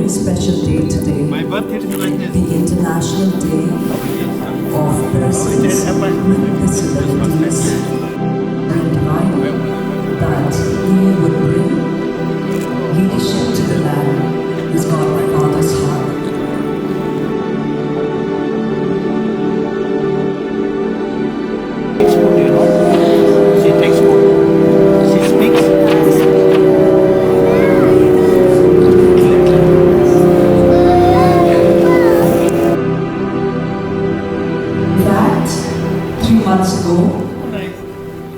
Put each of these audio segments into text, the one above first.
very special day today, My birthday is like this. the International Day of Persons with Disabilities. And divine that He would bring leadership to the land is God my Father's heart. She takes food. She speaks. In fact, 3 months ago,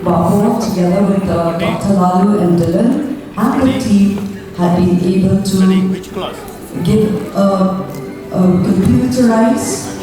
Babu, together with Dr. Lalu and Dylan, and the team had been able Studying to which class? give a computerized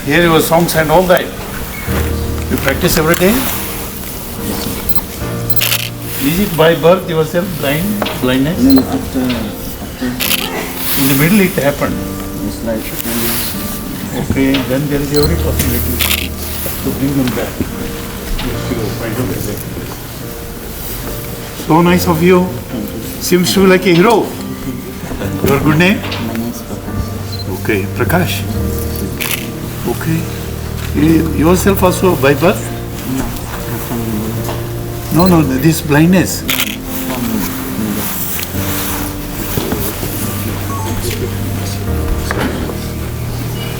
hear your songs and all that. You practice every day? Is it by birth yourself blindness? No, after In the middle it happened. it's like 10 years. Okay, then there is every possibility to bring them back. If you find out exactly. So nice of you. Seems to be like a hero. Your good name? My name is Prakash. Okay, Prakash. Okay. Yourself also by birth? No, I'm from India. No, this blindness. From India.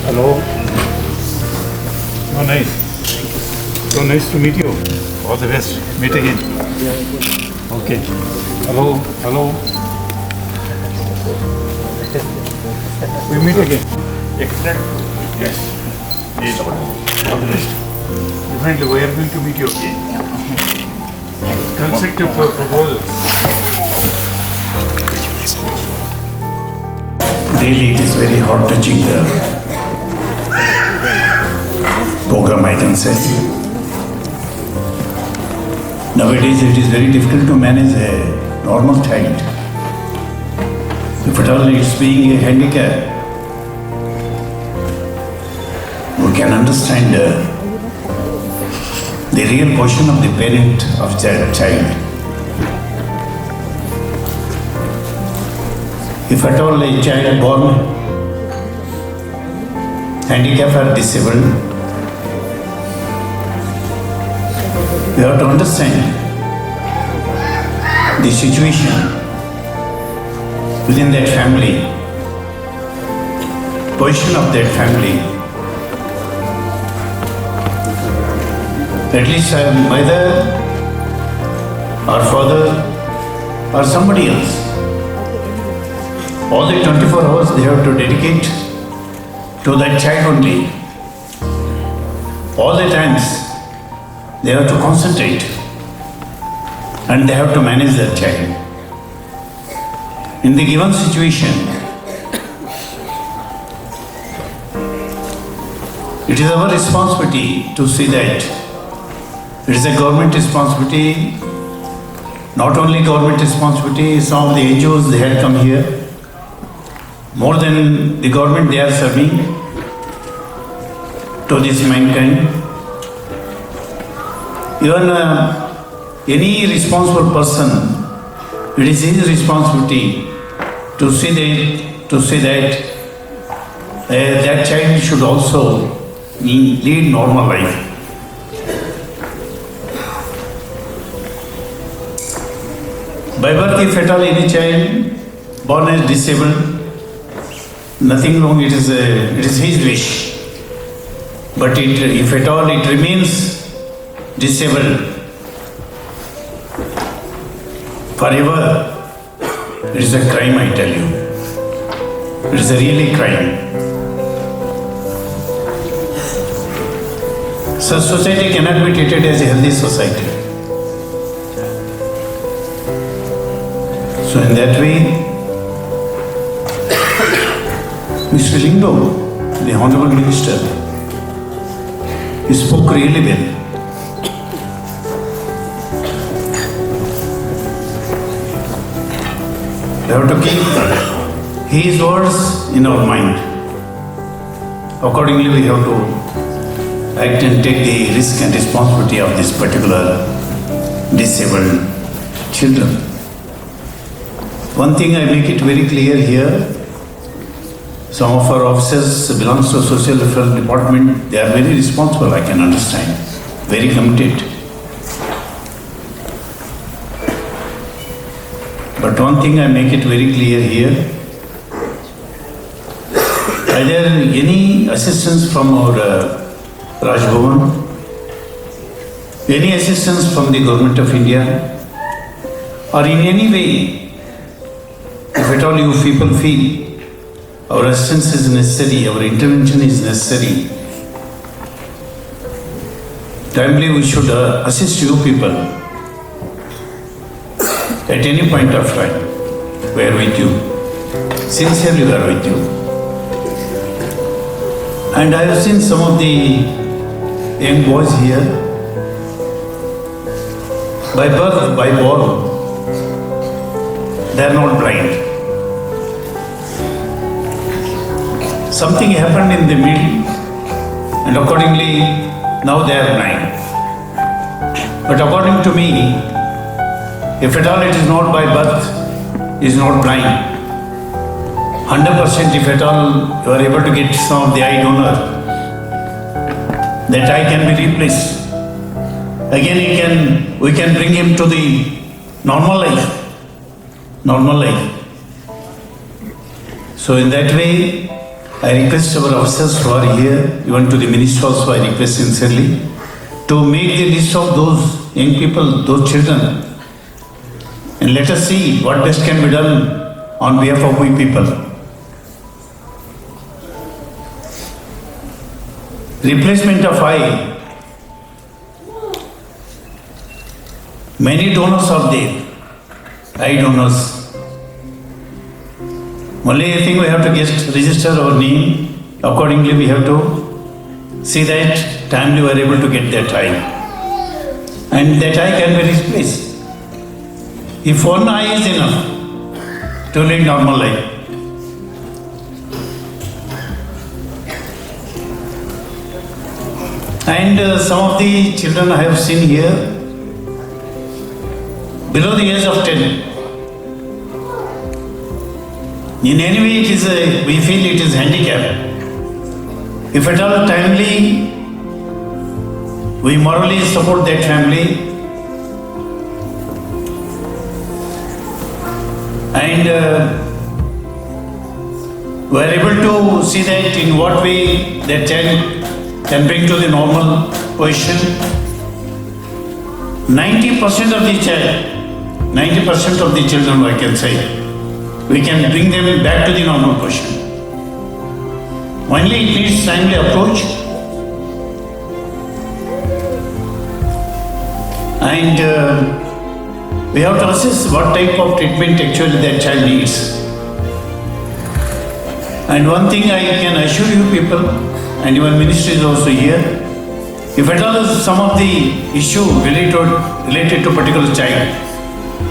Hello. So nice. So nice to meet you. All the best. Meet again. Okay. Hello. We meet again. Excellent. Yes. Yes. All the best. Definitely, we are going to meet you again. Constructive proposal. Really, it is very heart-touching program, I can say. Nowadays, it is very difficult to manage a normal child. If at all it's being a handicap, we can understand the real position of the parent of that child. If at all a child born handicapped or disabled, you have to understand the situation within that family, position of that family. At least mother or father or somebody else. All the 24 hours they have to dedicate to that child only. All the times they have to concentrate and they have to manage that child. In the given situation, it is our responsibility to see that. It is a government responsibility, not only government responsibility, some of the NGOs they had come here. More than the government they are serving to this mankind. Even any responsible person, it is his responsibility to see that that child should also lead normal life. By birth, if at all any child born as disabled, nothing wrong, it is his wish. But if at all it remains disabled forever, it is a crime, I tell you. It is a really crime. Such society cannot be treated as a healthy society. So in that way, Mr. Lindo, the Honorable Minister, he spoke really well. We have to keep his words in our mind. Accordingly, we have to act and take the risk and responsibility of this particular disabled children. One thing I make it very clear here, some of our officers belongs to Social Welfare Department, they are very responsible, I can understand, very committed. But one thing I make it very clear here, either any assistance from our Raj Bhavan, any assistance from the Government of India, or in any way, if at all you people feel our assistance is necessary, our intervention is necessary, timely we should assist you people at any point of time. We are with you. Sincerely we are with you. And I have seen some of the young boys here, by birth, by born, they are not blind. Something happened in the middle, and accordingly, now they are blind. But according to me, if at all it is not by birth, is not blind. 100% if at all you are able to get some of the eye donor, that eye can be replaced. Again we can bring him to the normal life. Normal life. So in that way, I request our officers who are here, even to the minister also I request sincerely, to make the list of those young people, those children, and let us see what best can be done on behalf of we people. Replacement of eye. Many donors are there, eye donors. Only thing we have to just register our name. Accordingly, we have to see that timely we are able to get that eye. And that eye can be replaced. If one eye is enough to lead normal life. And some of the children I have seen here, below the age of 10. In any way, we feel it is handicap. If at all timely, we morally support that family, and we are able to see that in what way that child can bring to the normal position. 90% of the child, 90% of the children, I can say, we can bring them back to the normal position. Only it needs timely approach, and we have to assess what type of treatment actually that child needs. And one thing I can assure you people, and even ministry is also here, if at all some of the issue related to particular child,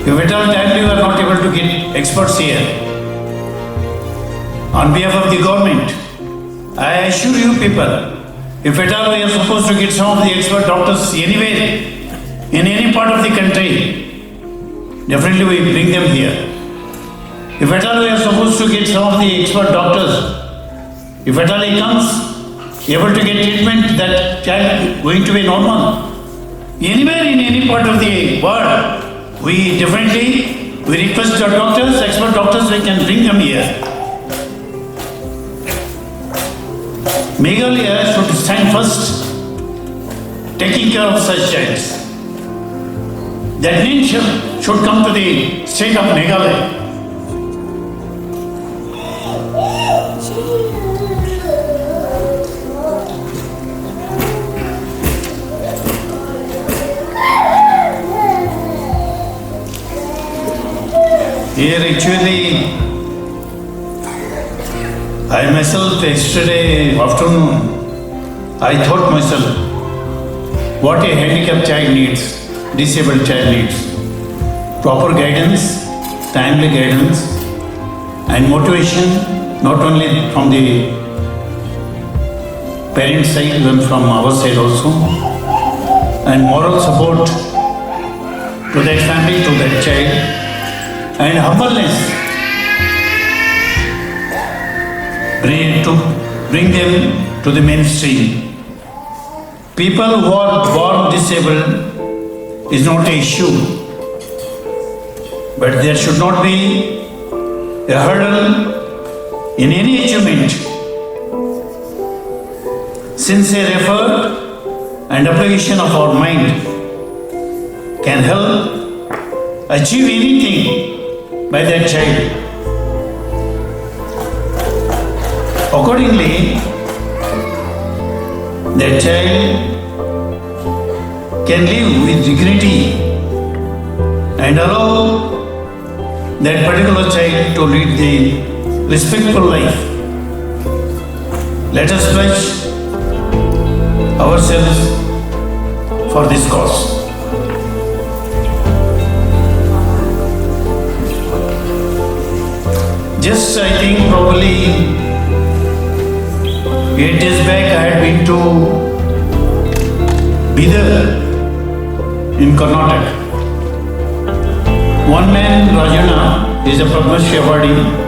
if at all timely you are not able to get experts here, on behalf of the government, I assure you people, if at all we are supposed to get some of the expert doctors anywhere, in any part of the country, definitely we bring them here. If at all we are supposed to get some of the expert doctors, if at all he comes, able to get treatment, that child going to be normal. Anywhere in any part of the world, we request our doctors, expert doctors, we can bring them here. Meghalaya should stand first, taking care of such childs. That name should come to the state of Meghalaya. Here actually, I myself yesterday afternoon, I thought myself, what a handicapped child needs, disabled child needs. Proper guidance, timely guidance, and motivation, not only from the parent side, but from our side also, and moral support to that family, to that child, and humbleness to bring them to the mainstream. People who are born disabled is not an issue, but there should not be a hurdle in any achievement. Sincere effort and application of our mind can help achieve anything by that child. Accordingly, that child can live with dignity and allow that particular child to lead the respectful life. Let us pledge ourselves for this cause. Just I think probably 8 days back I had been to Bidar in Karnataka. One man, Rajana, is a Padma Shri awardee.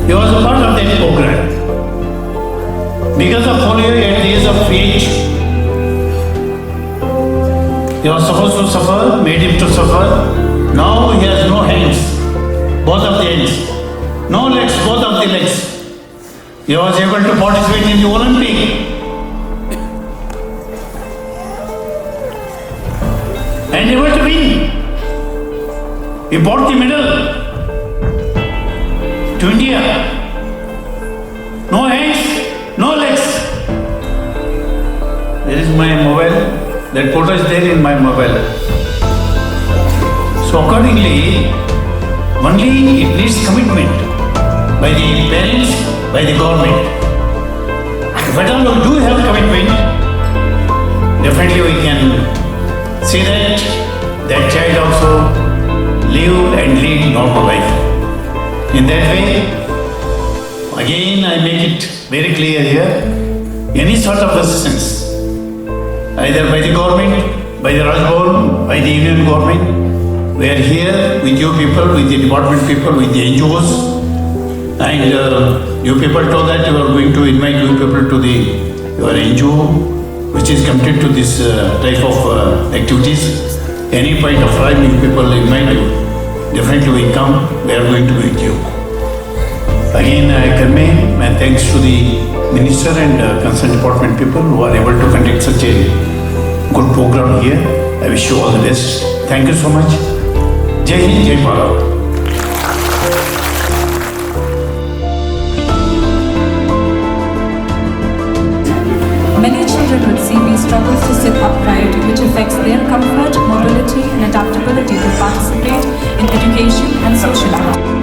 He was a part of that program. Because of polio at the age of 8, he was supposed to suffer, made him to suffer. Now he has no hands, both of the hands, no legs, both of the legs. He was able to participate in the Olympic. And able to win. He brought the medal to India. No hands, no legs. There is my mobile. That photo is there in my mobile. So accordingly, only it needs commitment by the parents, by the government. If at all we do have commitment, definitely we can see that that child also live and lead normal life. In that way, again I make it very clear here, any sort of assistance, either by the government, by the Rajbhavan, by the Union government, we are here with you people, with the department people, with the NGOs, and you people told that you are going to invite you people to your NGO, which is committed to this type of activities. Any point of time you people invite you, definitely we come, we are going to meet you. Again, I convey my thanks to the Minister and concerned department people who are able to conduct such a good program here. I wish you all the best. Thank you so much. Jai Hind, Jai Bharat. Many children with CB struggle to sit upright, which affects their comfort, mobility, and adaptability to participate in education and social activities.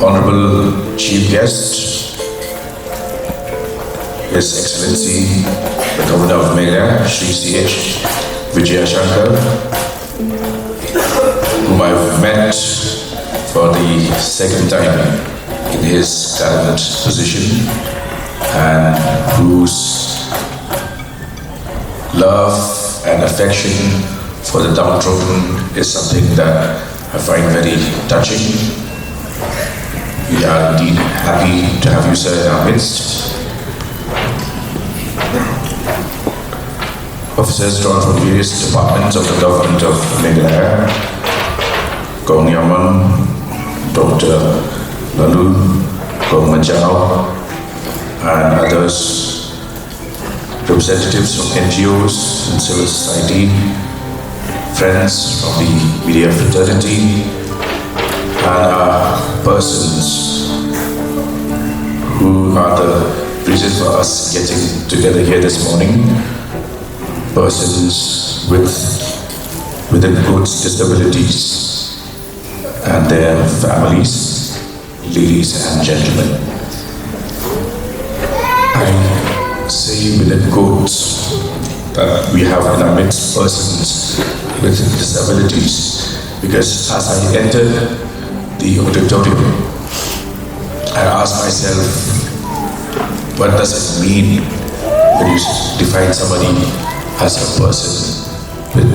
Honorable Chief Guest, His Excellency, the Governor of Meghalaya, Shri C.H. Vijaya Shankar, whom I've met for the second time in his current position, and whose love and affection for the downtrodden is something that I find very touching. We are indeed happy to have you, sir, in our midst. Officers drawn from various departments of the government of Meghalaya, Kong Yaman, Dr. Lalu, Kong Majao, and others, representatives from NGOs and civil society, friends from the media fraternity, and persons who are the reason for us getting together here this morning, persons with disabilities and their families, ladies and gentlemen. I say within quotes that we have in our midst persons with disabilities, because as I entered the auditorium, I asked myself, what does it mean when you define somebody as a person with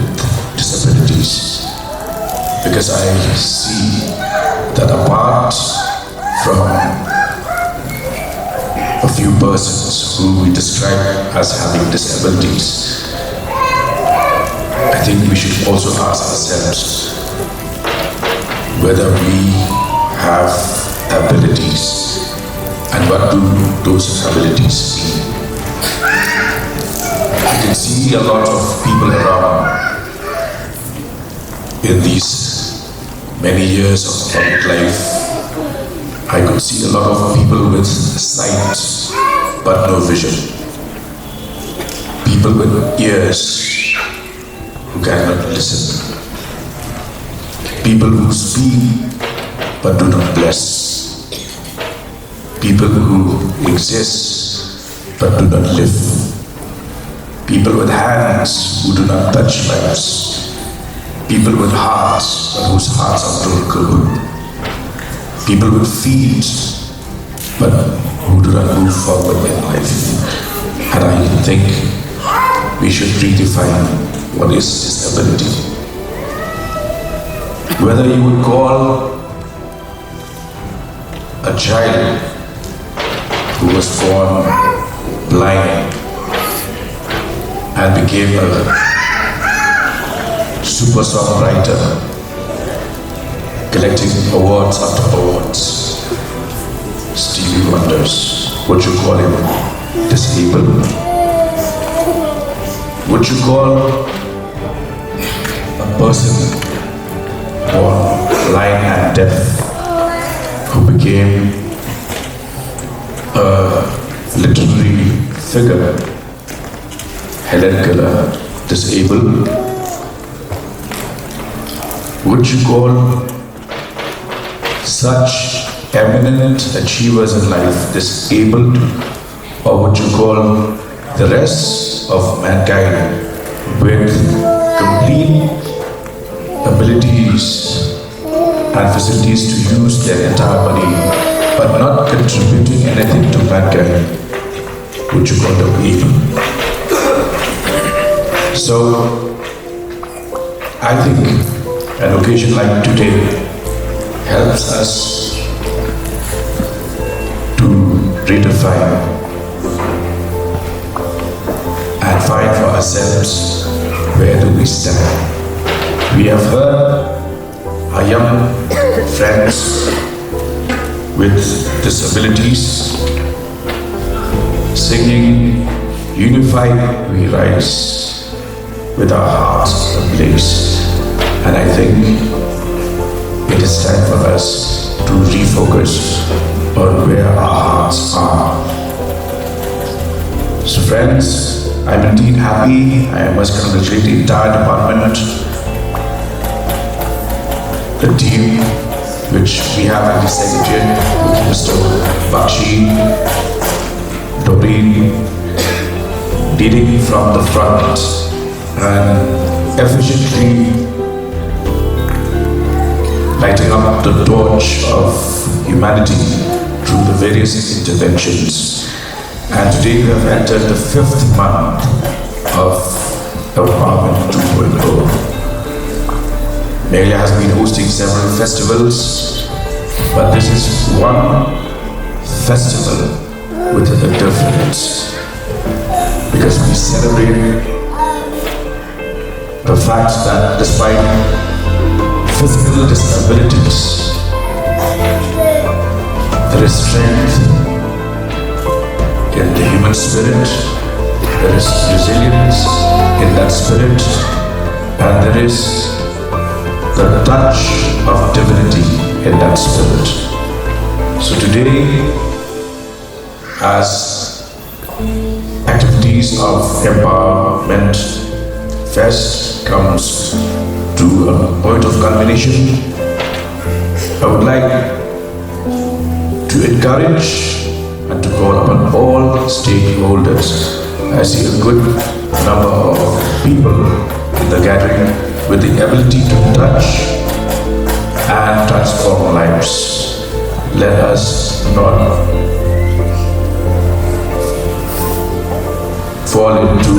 disabilities? Because I see that apart from a few persons who we describe as having disabilities, I think we should also ask ourselves whether we have abilities. And what do those abilities mean? I can see a lot of people around in these many years of public life. I could see a lot of people with sight but no vision. People with ears who cannot listen. People who speak but do not bless. People who exist but do not live. People with hands who do not touch lives. People with hearts but whose hearts are broken. People with feet but who do not move forward in life. And I think we should redefine what is disability. Whether you would call a child who was born blind and became a super songwriter, collecting awards after awards, Stevie Wonders, would you call him disabled? Would you call a person born blind and deaf who became a literary figure, Helen Keller, disabled? Would you call such eminent achievers in life disabled? Or would you call the rest of mankind with complete abilities and facilities to use their entire body but not contributing anything to mankind, would you call them evil? So, I think an occasion like today helps us to redefine and find for ourselves where do we stand. We have heard our young friends with disabilities singing Unified We Rise with our hearts ablaze. And I think it is time for us to refocus on where our hearts are. So friends, I'm indeed happy. I must congratulate the entire department, the team which we have at the Secretariat with Mr. Bakshi, Doreen, leading from the front and efficiently lighting up the torch of humanity through the various interventions. And today we have entered the 5th month of Empowerment 2.0. Meghalaya has been hosting several festivals, but this is one festival with a difference, because we celebrate the fact that despite physical disabilities, there is strength in the human spirit, there is resilience in that spirit, and there is the touch of divinity in that spirit. So today, as activities of Empowerment Fest comes to a point of culmination, I would like to encourage and to call upon all stakeholders. I see a good number of people in the gathering with the ability to touch and transform lives. Let us not fall into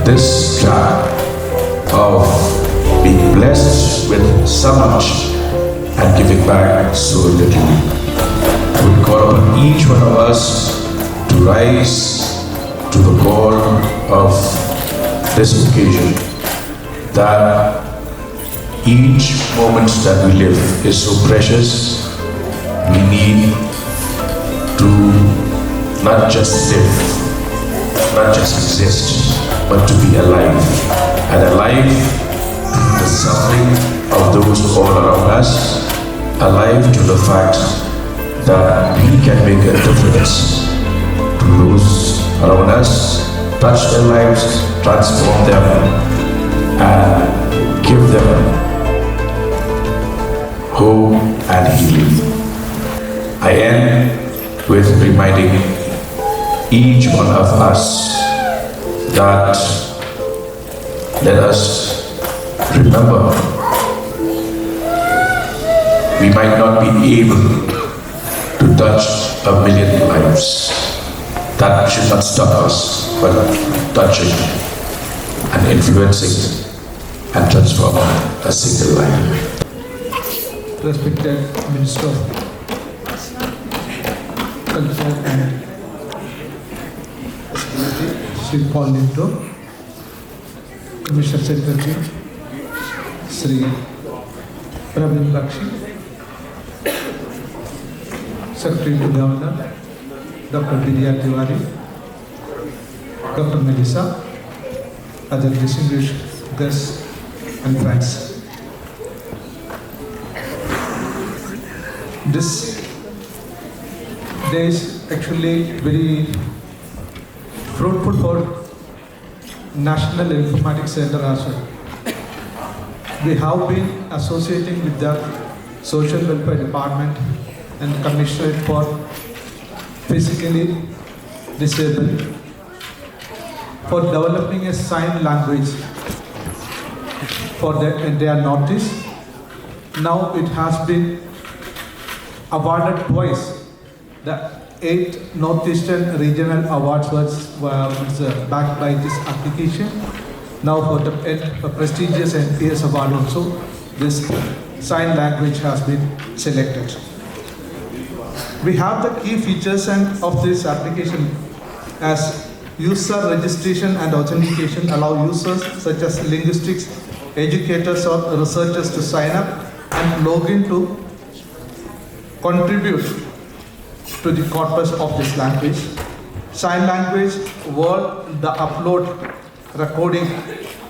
this trap of being blessed with so much and giving back so little. I would call upon each one of us to rise to the call of this occasion, that each moment that we live is so precious. We need to not just live, not just exist, but to be alive. And alive to the suffering of those all around us, alive to the fact that we can make a difference to those around us, touch their lives, transform them, and give them hope and healing. I end with reminding each one of us that let us remember we might not be able to touch a million lives. That should not stop us, but touching and influencing and transforming a single life. Respected Minister of Culture and Disability, Sri Paul Linto, Commissioner Secretary, Sri Praveen Bakshi, Secretary to Governor, Dr. Vidya Tiwari, Dr. Melissa, other distinguished guests and friends. This day is actually very fruitful for National Informatics Center as well. We have been associating with the Social Welfare Department and Commissionerate for Physically Disabled for developing a sign language for their notice. Now it has been awarded twice. The 8th Northeastern Regional Awards was backed by this application. Now for the prestigious NPS award also, this sign language has been selected. We have the key features of this application as user registration and authentication allow users such as linguistics, educators or researchers to sign up and log in to contribute to the corpus of this language. Sign language, word, the upload, recording,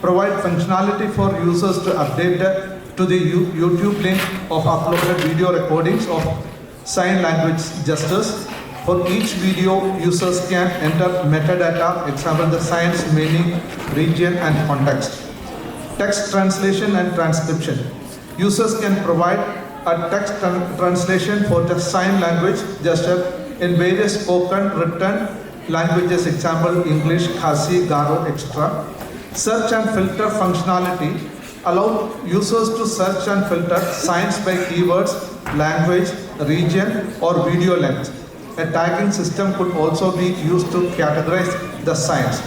provide functionality for users to update to the YouTube link of uploaded video recordings of sign language gestures. For each video, users can enter metadata, example the signs, meaning, region and context. Text translation and transcription. Users can provide a text translation for the sign language gesture in various spoken, written languages, example English, Khasi, Garo, etc. Search and filter functionality allow users to search and filter signs by keywords, language, region or video length. A tagging system could also be used to categorize the signs.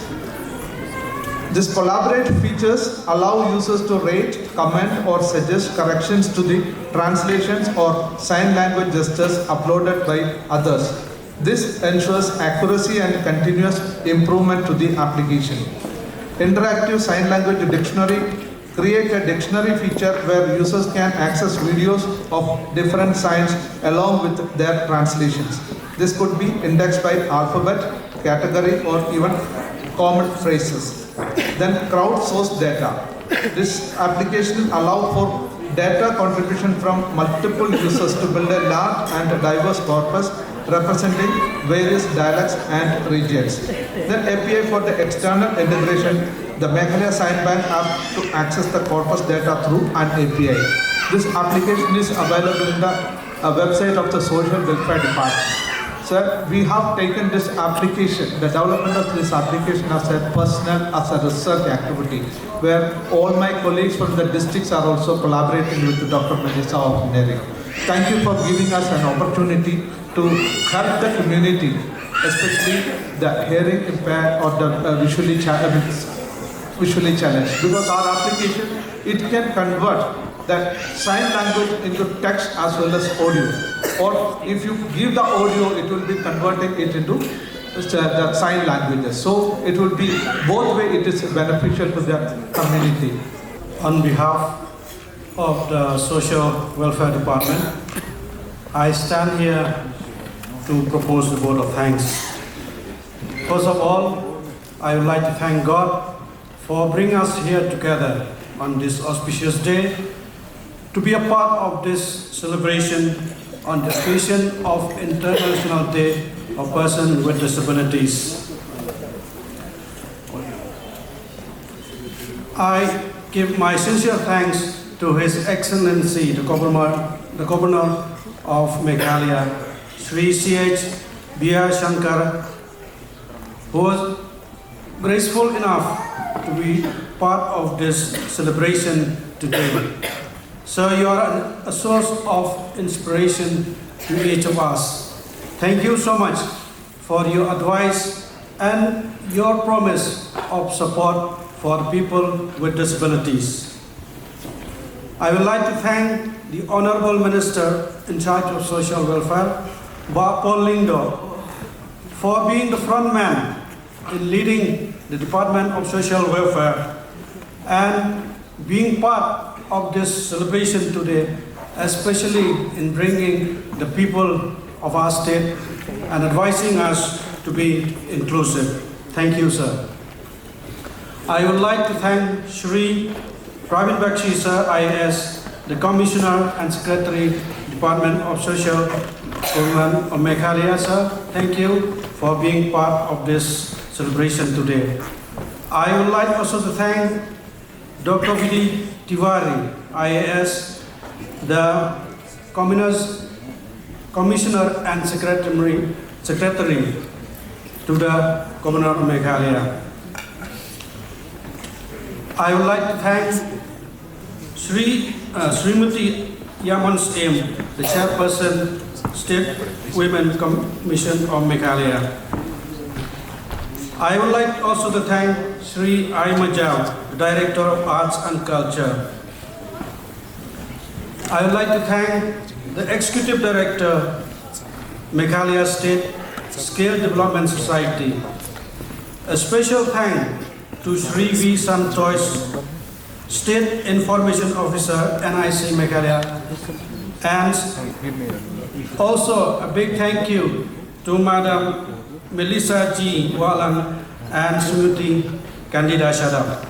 These collaborative features allow users to rate, comment or suggest corrections to the translations or sign language gestures uploaded by others. This ensures accuracy and continuous improvement to the application. Interactive sign language dictionary. Create a dictionary feature where users can access videos of different signs along with their translations. This could be indexed by alphabet, category or even common phrases. Then crowdsourced data. This application allows for data contribution from multiple users to build a large and diverse corpus representing various dialects and regions. Then API for the external integration. The Meghalaya Sign Bank app to access the corpus data through an API. This application is available in the website of the Social Welfare Department. Sir, we have taken this application, the development of this application as a personal, as a research activity, where all my colleagues from the districts are also collaborating with Dr. Melissa of Neri. Thank you for giving us an opportunity to help the community, especially the hearing impaired or the visually challenged, because our application, it can convert that sign language into text as well as audio, or if you give the audio, it will be converting it into the sign languages. So it will be both way, it is beneficial to the community. On behalf of the Social Welfare Department, I stand here to propose the vote of thanks. First of all, I would like to thank God for bringing us here together on this auspicious day to be a part of this celebration on the occasion of International Day of Persons with Disabilities. I give my sincere thanks to His Excellency, the Governor of Meghalaya, Sri C.H. B.R. Shankar, who was graceful enough to be part of this celebration today. So you are a source of inspiration to each of us. Thank you so much for your advice and your promise of support for the people with disabilities. I would like to thank the Honorable Minister in charge of Social Welfare, Paul Lindo, for being the front man in leading the Department of Social Welfare and being part of this celebration today, especially in bringing the people of our state and advising us to be inclusive. Thank you, sir. I would like to thank Shri Praveen Bakshi, sir, IAS, the Commissioner and Secretary, Department of Social Government of Meghalaya, sir. Thank you for being part of this celebration today. I would like also to thank Dr. V.D. Tiwari, IAS, the Commissioner and Secretary to the Governor of Meghalaya. I would like to thank Srimati Yamans M, the Chairperson, State Women Commission of Meghalaya. I would like also to thank Sri I. Majao, the Director of Arts and Culture. I would like to thank the Executive Director, Meghalaya State Skill Development Society. A special thank to Sri V. Santosh, State Information Officer, NIC Meghalaya. And also a big thank you to Madam Melissa G. Walang and Sumiti Candida Shadab.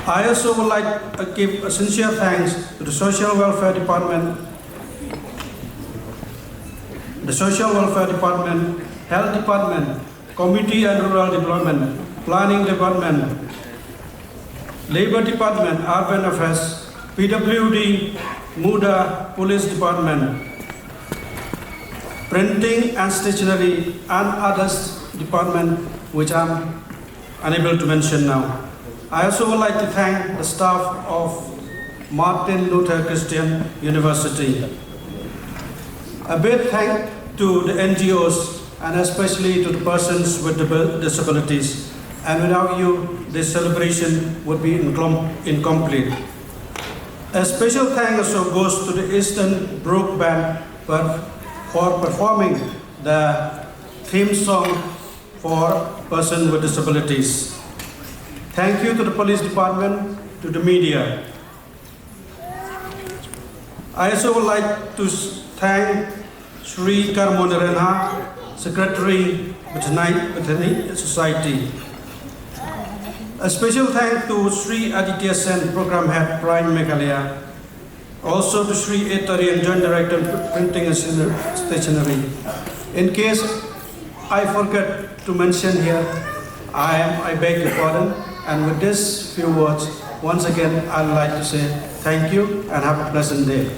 I also would like to give a sincere thanks to the Social Welfare Department, Health Department, Community and Rural Development, Planning Department, Labor Department, Urban Affairs, PWD, MUDA, Police Department, Printing and Stationery, and others department which I'm unable to mention now. I also would like to thank the staff of Martin Luther Christian University. A big thank to the NGOs and especially to the persons with disabilities. And without you, this celebration would be incomplete. A special thank also goes to the Eastern Brook Band for performing the theme song for persons with disabilities. Thank you to the Police Department, to the media. I also would like to thank Sri Karmonarenha, Secretary, Veterinary Society. A special thank to Sri Aditya Sen, Program Head, Prime Meghalaya. Also to Sri Etarian, Joint Director, Printing and Stationery. In case I forget to mention here, I beg your pardon. And with these few words, once again, I'd like to say thank you and have a pleasant day.